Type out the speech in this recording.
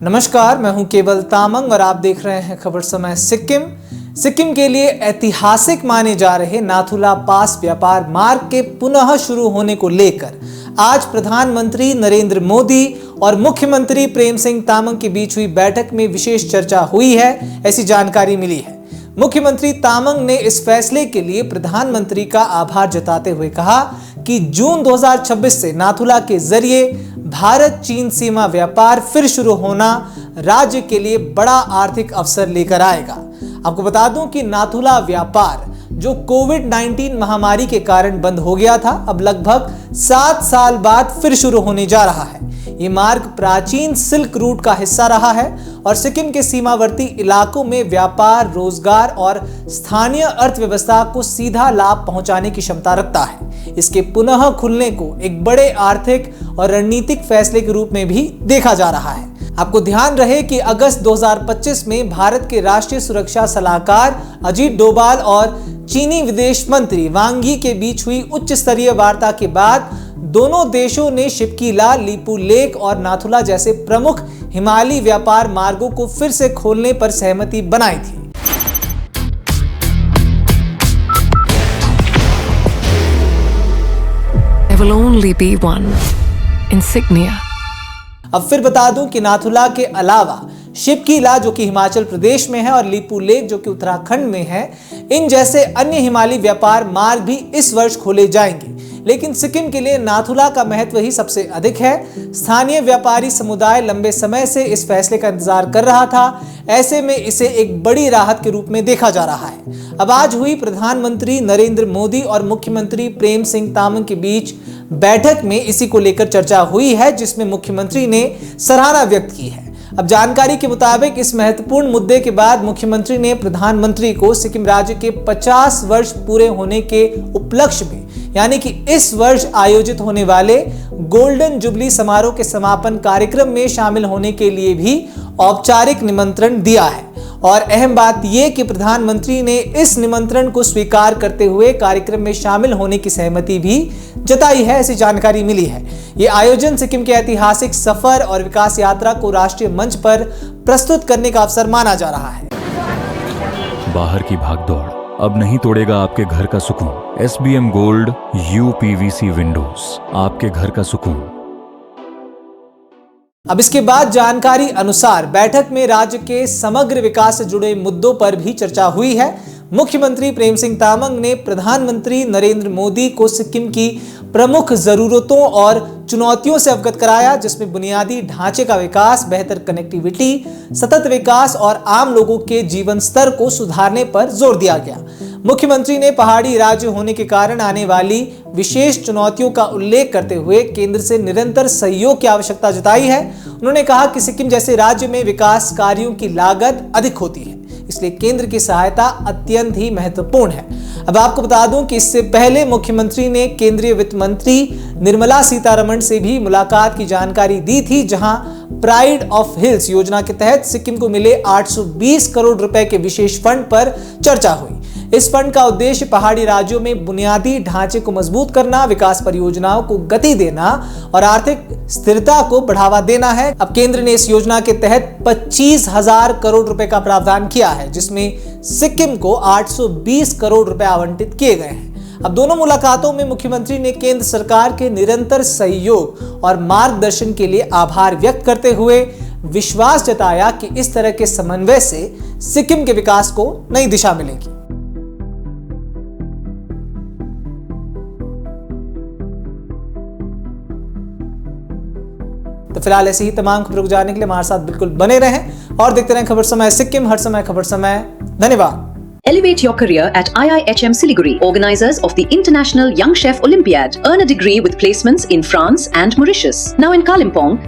नमस्कार, मैं हूं केवल तामंग और आप देख रहे हैं खबर समय सिक्किम। सिक्किम के लिए ऐतिहासिक माने जा रहे नाथुला पास व्यापार मार्ग के पुनः शुरू होने को लेकर आज प्रधानमंत्री नरेंद्र मोदी और मुख्यमंत्री प्रेम सिंह तामंग के बीच हुई बैठक में विशेष चर्चा हुई है, ऐसी जानकारी मिली है। मुख्यमंत्री तामंग ने इस फैसले के लिए प्रधानमंत्री का आभार जताते हुए कहा कि जून 2026 से नाथुला के जरिए भारत चीन सीमा व्यापार फिर शुरू होना राज्य के लिए बड़ा आर्थिक अवसर लेकर आएगा। आपको बता दूं कि नाथुला व्यापार जो कोविड-19 महामारी के कारण बंद हो गया था, अब लगभग 7 साल बाद फिर शुरू होने जा रहा है। ये मार्ग प्राचीन सिल्क रूट का हिस्सा रहा है और सिक्किम के सीमावर्ती इलाकों में व्यापार, रोजगार और स्थानीय अर्थव्यवस्था को सीधा लाभ पहुंचाने की क्षमता रखता है। इसके पुनः खुलने को एक बड़े आर्थिक और रणनीतिक फैसले के रूप में भी देखा जा रहा है। आपको ध्यान रहे कि अगस्त 2025 में भारत के राष्ट्रीय सुरक्षा सलाहकार अजीत डोभाल और चीनी विदेश मंत्री वांग यी के बीच हुई उच्च स्तरीय वार्ता के बाद दोनों देशों ने शिपकीला, लीपू लेक और नाथुला जैसे प्रमुख हिमालयी व्यापार मार्गों को फिर से खोलने पर सहमति बनाई थी। There will only be one insignia. अब फिर बता दूं कि नाथुला के अलावा शिपकीला जो कि हिमाचल प्रदेश में है और लीपू लेक जो कि उत्तराखंड में है, इन जैसे अन्य हिमालयी व्यापार मार्ग भी इस वर्ष खोले जाएंगे। लेकिन सिक्किम के लिए नाथुला का महत्व ही सबसे अधिक है। स्थानीय व्यापारी समुदाय लंबे समय से इस फैसले का इंतजार कर रहा था। ऐसे में इसे एक बड़ी राहत के रूप में देखा जा रहा है। अब आज हुई प्रधानमंत्री नरेंद्र मोदी और मुख्यमंत्री प्रेम सिंह तामंग के बीच बैठक में इसी को लेकर चर्चा हुई है, जिसमें मुख्यमंत्री ने सराहना व्यक्त की है। अब जानकारी के मुताबिक इस महत्वपूर्ण मुद्दे के बाद मुख्यमंत्री ने प्रधानमंत्री को सिक्किम राज्य के 50 वर्ष पूरे होने के उपलक्ष्य में, यानी कि इस वर्ष आयोजित होने वाले गोल्डन जुबली समारोह के समापन कार्यक्रम में शामिल होने के लिए भी औपचारिक निमंत्रण दिया है। और अहम बात यह कि प्रधानमंत्री ने इस निमंत्रण को स्वीकार करते हुए कार्यक्रम में शामिल होने की सहमति भी जताई है, ऐसी जानकारी मिली है। ये आयोजन सिक्किम के ऐतिहासिक सफर और विकास यात्रा को राष्ट्रीय मंच पर प्रस्तुत करने का अवसर माना जा रहा है। बाहर की भागदौड़ अब नहीं तोड़ेगा आपके घर का सुकून। SBM गोल्ड UPVC विंडोज, आपके घर का सुकून। अब इसके बाद जानकारी अनुसार बैठक में राज्य के समग्र विकास से जुड़े मुद्दों पर भी चर्चा हुई है। मुख्यमंत्री प्रेम सिंह तामंग ने प्रधानमंत्री नरेंद्र मोदी को सिक्किम की प्रमुख जरूरतों और चुनौतियों से अवगत कराया, जिसमें बुनियादी ढांचे का विकास, बेहतर कनेक्टिविटी, सतत विकास और आम लोगों के जीवन स्तर को सुधारने पर जोर दिया गया। मुख्यमंत्री ने पहाड़ी राज्य होने के कारण आने वाली विशेष चुनौतियों का उल्लेख करते हुए केंद्र से निरंतर सहयोग की आवश्यकता जताई है। उन्होंने कहा कि सिक्किम जैसे राज्य में विकास कार्यों की लागत अधिक होती है, इसलिए केंद्र की सहायता अत्यंत ही महत्वपूर्ण है। अब आपको बता दूं कि इससे पहले मुख्यमंत्री ने केंद्रीय वित्त मंत्री निर्मला सीतारमण से भी मुलाकात की जानकारी दी थी, जहां प्राइड ऑफ हिल्स योजना के तहत सिक्किम को मिले 820 करोड़ रुपए के विशेष फंड पर चर्चा हुई। इस फंड का उद्देश्य पहाड़ी राज्यों में बुनियादी ढांचे को मजबूत करना, विकास परियोजनाओं को गति देना और आर्थिक स्थिरता को बढ़ावा देना है। अब केंद्र ने इस योजना के तहत 25,000 करोड़ रुपए का प्रावधान किया है, जिसमें सिक्किम को 820 करोड़ रुपए आवंटित किए गए हैं। अब दोनों मुलाकातों में मुख्यमंत्री ने केंद्र सरकार के निरंतर सहयोग और मार्गदर्शन के लिए आभार व्यक्त करते हुए विश्वास जताया कि इस तरह के समन्वय से सिक्किम के विकास को नई दिशा मिलेगी। तो फिलहाल ऐसे ही तमाम खबरों को जानने के लिए हमारे साथ बिल्कुल बने रहें और देखते रहें खबर समय सिक्किम, हर समय खबर समय। धन्यवाद। Elevate your career at IIHM Siliguri, organizers of the International Young Chef Olympiad. Earn a degree with placements in France and Mauritius. Now in Kalimpong,